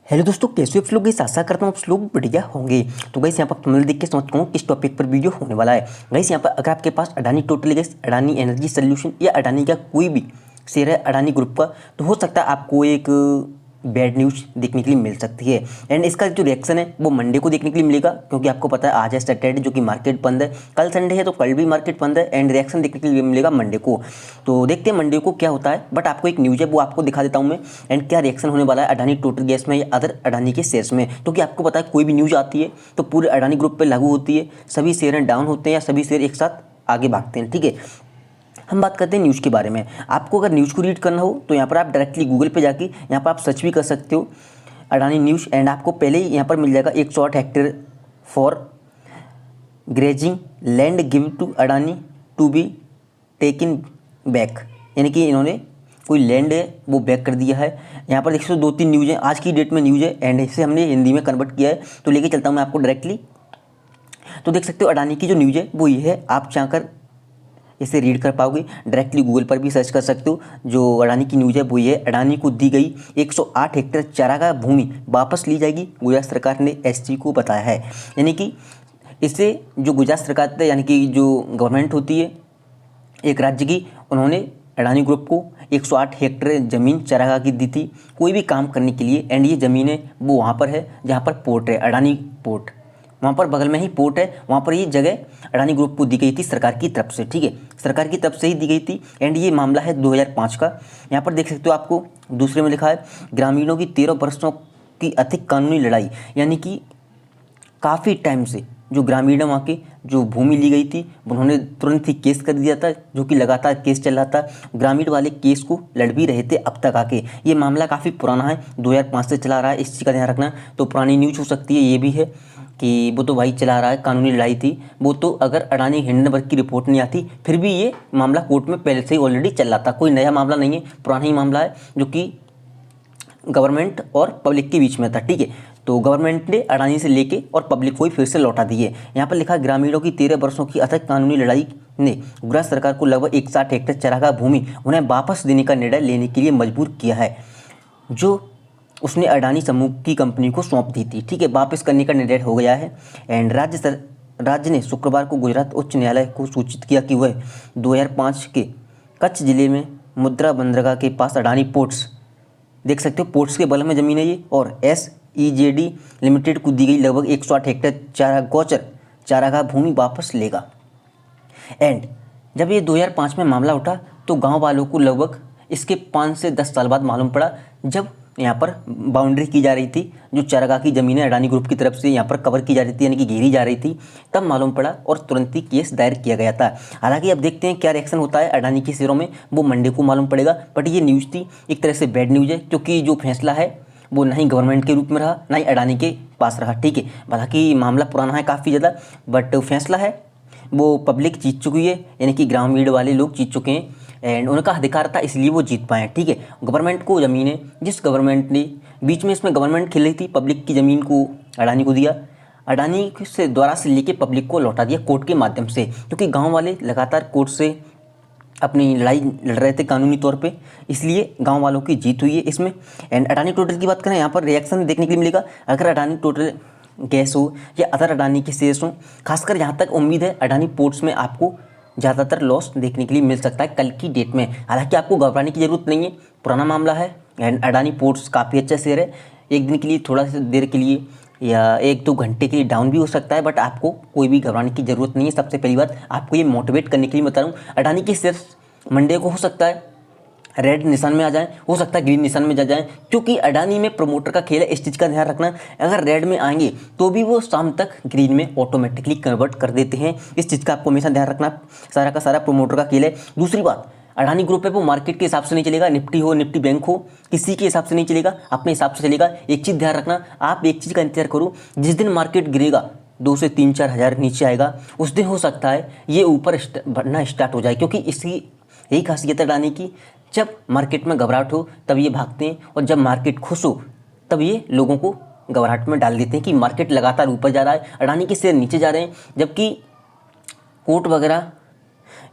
Hello दोस्तों, कैसे हो आप लोग? आशा करता हूँ आप लोग बढ़िया होंगे। तो गाइस यहाँ पर थंबनेल देख के समझ पाऊँ किस टॉपिक पर वीडियो होने वाला है। गाइस यहाँ पर अगर आपके पास Adani total gas, Adani energy solution या अडानी का कोई भी शेयर है अडानी ग्रुप का, तो हो सकता है आपको एक बैड न्यूज़ देखने के लिए मिल सकती है। एंड इसका जो रिएक्शन है वो मंडे को देखने के लिए मिलेगा, क्योंकि आपको पता है आज है सैटरडे जो कि मार्केट बंद है, कल संडे है तो कल भी मार्केट बंद है। एंड रिएक्शन देखने के लिए मिलेगा मंडे को। तो देखते हैं मंडे को क्या होता है। बट आपको एक न्यूज़ है वो आपको दिखा देता हूँ मैं, एंड क्या रिएक्शन होने वाला है अडानी टोटल गैस में या अदर अडानी के शेयर्स में। क्योंकि आपको पता है कोई भी न्यूज़ आती है तो पूरे अडानी ग्रुप पर लागू होती है, सभी शेयर डाउन होते हैं या सभी शेयर एक साथ आगे भागते हैं। ठीक है, हम बात करते हैं न्यूज़ के बारे में। आपको अगर न्यूज़ को रीड करना हो तो यहाँ पर आप डायरेक्टली गूगल पे जाके यहाँ पर आप सर्च भी कर सकते हो अडानी न्यूज़, एंड आपको पहले ही यहाँ पर मिल जाएगा 108 hectare for grazing land give to Adani to be taken back, यानी कि इन्होंने कोई लैंड है वो बैक कर दिया है। यहाँ पर देख सकते हो 2-3 न्यूज़ हैं, आज की डेट में न्यूज़ है एंड इसे हमने हिंदी में कन्वर्ट किया है, तो लेके चलता हूँ मैं आपको डायरेक्टली। तो देख सकते हो अडानी की जो न्यूज़ है वो ये है, आप चाहकर इसे रीड कर पाओगे। डायरेक्टली गूगल पर भी सर्च कर सकते हो। जो अडानी की न्यूज़ है वो ये है, अडानी को दी गई 108 हेक्टेयर चारागाह भूमि वापस ली जाएगी, गुजरात सरकार ने एसजी को बताया है। यानी कि इससे जो गुजरात सरकार यानी कि जो गवर्नमेंट होती है एक राज्य की, उन्होंने अडानी ग्रुप को 108 हेक्टेयर ज़मीन चारागाह की दी थी कोई भी काम करने के लिए। एंड ये ज़मीन है वो वहाँ पर है जहाँ पर पोर्ट है, अडानी पोर्ट, वहाँ पर बगल में ही पोर्ट है, वहाँ पर ये जगह अडानी ग्रुप को दी गई थी सरकार की तरफ से। ठीक है, सरकार की तरफ से ही दी गई थी। एंड ये मामला है 2005 का। यहाँ पर देख सकते हो आपको दूसरे में लिखा है, ग्रामीणों की 13 वर्षों की अधिक कानूनी लड़ाई, यानी कि काफ़ी टाइम से जो ग्रामीण वहाँ की जो भूमि ली गई थी उन्होंने तुरंत ही केस कर दिया था, जो कि लगातार केस चल रहा था। ग्रामीण वाले केस को लड़ भी रहे थे अब तक आके। ये मामला काफ़ी पुराना है, 2005 से चला रहा है, इस चीज़ का ध्यान रखना। तो पुरानी न्यूज़ हो सकती है, ये भी है कि वो तो भाई चला रहा है, कानूनी लड़ाई थी वो तो। अगर अडानी हिंडनबर्ग की रिपोर्ट नहीं आती फिर भी ये मामला कोर्ट में पहले से ही ऑलरेडी चल रहा था, कोई नया मामला नहीं है, पुराना ही मामला है जो कि गवर्नमेंट और पब्लिक के बीच में था। ठीक है, तो गवर्नमेंट ने अडानी से लेके और पब्लिक को ही फिर से लौटा दिए। यहाँ पर लिखा, ग्रामीणों की 13 वर्षों की अथक कानूनी लड़ाई ने गुजरात सरकार को लगभग 160 हेक्टेयर चारागाह भूमि उन्हें वापस देने का निर्णय लेने के लिए मजबूर किया है, जो उसने अडानी समूह की कंपनी को सौंप दी थी। ठीक है, वापस करने का निर्णय हो गया है। एंड राज्य ने शुक्रवार को गुजरात उच्च न्यायालय को सूचित किया कि वह 2005 के कच्छ जिले में मुद्रा बंदरगाह के पास अडानी पोर्ट्स, देख सकते हो पोर्ट्स के बगल में ज़मीन है ये, और SEJD लिमिटेड को दी गई लगभग 108 हेक्टेयर गोचर चारागाह भूमि वापस लेगा। एंड जब ये 2005 में मामला उठा तो गांव वालों को लगभग इसके 5 से 10 साल बाद मालूम पड़ा, जब यहाँ पर बाउंड्री की जा रही थी, जो चारागाह की ज़मीनें अडानी ग्रुप की तरफ से यहाँ पर कवर की जा रही थी, यानी कि घेरी जा रही थी, तब मालूम पड़ा और तुरंत ही केस दायर किया गया था। हालांकि अब देखते हैं क्या रिएक्शन होता है अडानी के शेयरों में, वो मंडे को मालूम पड़ेगा। बट ये न्यूज़ थी, एक तरह से बैड न्यूज़ है, क्योंकि जो फैसला है वो ना ही गवर्नमेंट के रूप में रहा ना ही अडानी के पास रहा। ठीक है, हालांकि मामला पुराना है काफ़ी ज़्यादा, बट फैसला है वो पब्लिक जीत चुकी है, यानी कि ग्रामीण वाले लोग जीत चुके हैं एंड उनका अधिकार था इसलिए वो जीत पाए। ठीक है, गवर्नमेंट को ज़मीनें, जिस गवर्नमेंट ने बीच में इसमें गवर्नमेंट खेल रही थी, पब्लिक की ज़मीन को अडानी को दिया, अडानी से द्वारा से लेके पब्लिक को लौटा दिया कोर्ट के माध्यम से, क्योंकि गाँव वाले लगातार कोर्ट से अपनी लड़ाई लड़ रहे थे कानूनी तौर पे, इसलिए गांव वालों की जीत हुई है इसमें। एंड अडानी टोटल की बात करें, यहाँ पर रिएक्शन देखने के लिए मिलेगा अगर अडानी टोटल गैस हो या अदर अडानी के शेयर्स हो। खासकर यहाँ तक उम्मीद है अडानी पोर्ट्स में आपको ज़्यादातर लॉस देखने के लिए मिल सकता है कल की डेट में। हालांकि आपको घबराने की ज़रूरत नहीं है, पुराना मामला है एंड अडानी पोर्ट्स काफ़ी अच्छा शेयर है। एक दिन के लिए, थोड़ा सा देर के लिए या 1-2 घंटे के लिए डाउन भी हो सकता है, बट आपको कोई भी घबराने की ज़रूरत नहीं है। सबसे पहली बात आपको ये मोटिवेट करने के लिए बता रहा हूँ, अडानी के शेयर्स मंडे को हो सकता है रेड निशान में आ जाएं, हो सकता है ग्रीन निशान में जा जाएं, क्योंकि अडानी में प्रमोटर का खेल है, इस चीज़ का ध्यान रखना। अगर रेड में आएंगे तो भी वो शाम तक ग्रीन में ऑटोमेटिकली कन्वर्ट कर देते हैं, इस चीज़ का आपको हमेशा ध्यान रखना। सारा का सारा प्रमोटर का खेल है। दूसरी बात, अडानी ग्रुप है वो मार्केट के हिसाब से नहीं चलेगा, निफ्टी हो निफ्टी बैंक हो, किसी के हिसाब से नहीं चलेगा, अपने हिसाब से चलेगा। एक चीज़ ध्यान रखना, आप एक चीज़ का इंतजार करो, जिस दिन मार्केट गिरेगा 2 से 3-4 हज़ार नीचे आएगा, उस दिन हो सकता है ये ऊपर बढ़ना स्टार्ट हो जाए, क्योंकि इसकी यही खासियत है अडानी की, जब मार्केट में घबराहट हो तब ये भागते हैं और जब मार्केट खुश हो तब ये लोगों को घबराहट में डाल देते हैं कि मार्केट लगातार ऊपर जा रहा है, अडानी के शेयर नीचे जा रहे हैं। जबकि कोर्ट वगैरह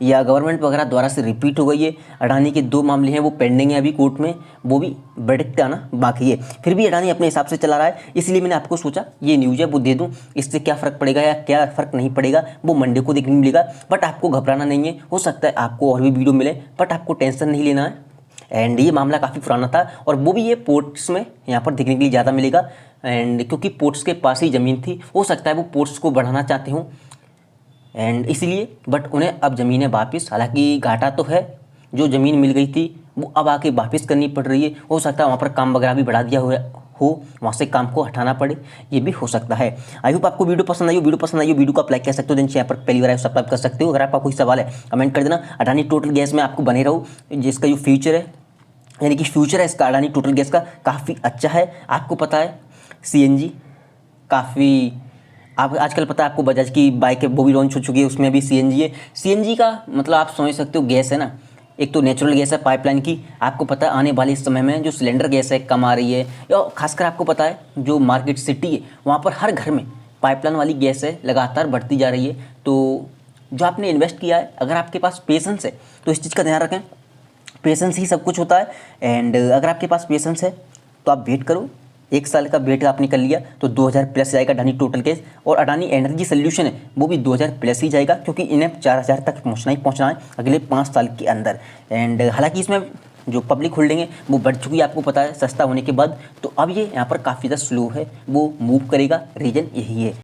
या गवर्नमेंट वगैरह द्वारा से रिपीट हो गई है। अडानी के 2 मामले हैं वो पेंडिंग है अभी कोर्ट में, वो भी वर्डिक्ट आना बाकी है। फिर भी अडानी अपने हिसाब से चला रहा है, इसलिए मैंने आपको सोचा ये न्यूज़ है वो दे दूँ। इससे क्या फ़र्क पड़ेगा या क्या फ़र्क नहीं पड़ेगा वो मंडे को देखने मिलेगा। बट आपको घबराना नहीं है, हो सकता है आपको और भी वीडियो मिले, बट आपको टेंशन नहीं लेना है। एंड ये मामला काफ़ी पुराना था और वो भी ये पोर्ट्स में यहाँ पर देखने के लिए ज़्यादा मिलेगा। एंड क्योंकि पोर्ट्स के पास ही ज़मीन थी, हो सकता है वो पोर्ट्स को बढ़ाना चाहते हों एंड इसलिए, बट उन्हें अब ज़मीनें वापस, हालांकि घाटा तो है, जो ज़मीन मिल गई थी वो अब आके वापस करनी पड़ रही है। हो सकता है वहाँ पर काम वगैरह भी बढ़ा दिया हुआ हो, वहाँ से काम को हटाना पड़े, ये भी हो सकता है। आई होप आपको वीडियो पसंद आई हो। वीडियो पसंद आई हो, वीडियो को आप लाइक कर सकते हो, जिनसे यहाँ पर पहली बार सब्सक्राइब कर सकते हो। अगर आपका कोई सवाल है कमेंट कर देना। अडानी टोटल गैस में आपको बने रहो, जिसका जो फ्यूचर है, यानी कि फ्यूचर है इसका अडानी टोटल गैस का काफ़ी अच्छा है। आपको पता है सीएनजी काफ़ी, आप आजकल पता है आपको बजाज की बाइक है वो भी लॉन्च हो चुकी है, उसमें भी सीएनजी है। सीएनजी का मतलब आप समझ सकते हो गैस है ना, एक तो नेचुरल गैस है पाइपलाइन की। आपको पता है आने वाले समय में जो सिलेंडर गैस है कम आ रही है, या खासकर आपको पता है जो मार्केट सिटी है वहाँ पर हर घर में पाइपलाइन वाली गैस है लगातार बढ़ती जा रही है। तो जो आपने इन्वेस्ट किया है, अगर आपके पास पेशेंस है तो इस चीज़ का ध्यान रखें, पेशेंस ही सब कुछ होता है। एंड अगर आपके पास पेशेंस है तो आप वेट करो, 1 साल का वेट आपने कर लिया तो 2000 प्लस जाएगा अडानी टोटल गैस। और अडानी एनर्जी सोल्यूशन है वो भी 2000 प्लस ही जाएगा, क्योंकि इन्हें 4000 तक पहुंचना ही पहुंचना है अगले 5 साल के अंदर। एंड हालांकि इसमें जो पब्लिक होल्डिंग है वो बढ़ चुकी है, आपको पता है सस्ता होने के बाद। तो अब ये यहाँ पर काफ़ी ज़्यादा स्लो है, वो मूव करेगा, रीजन यही है।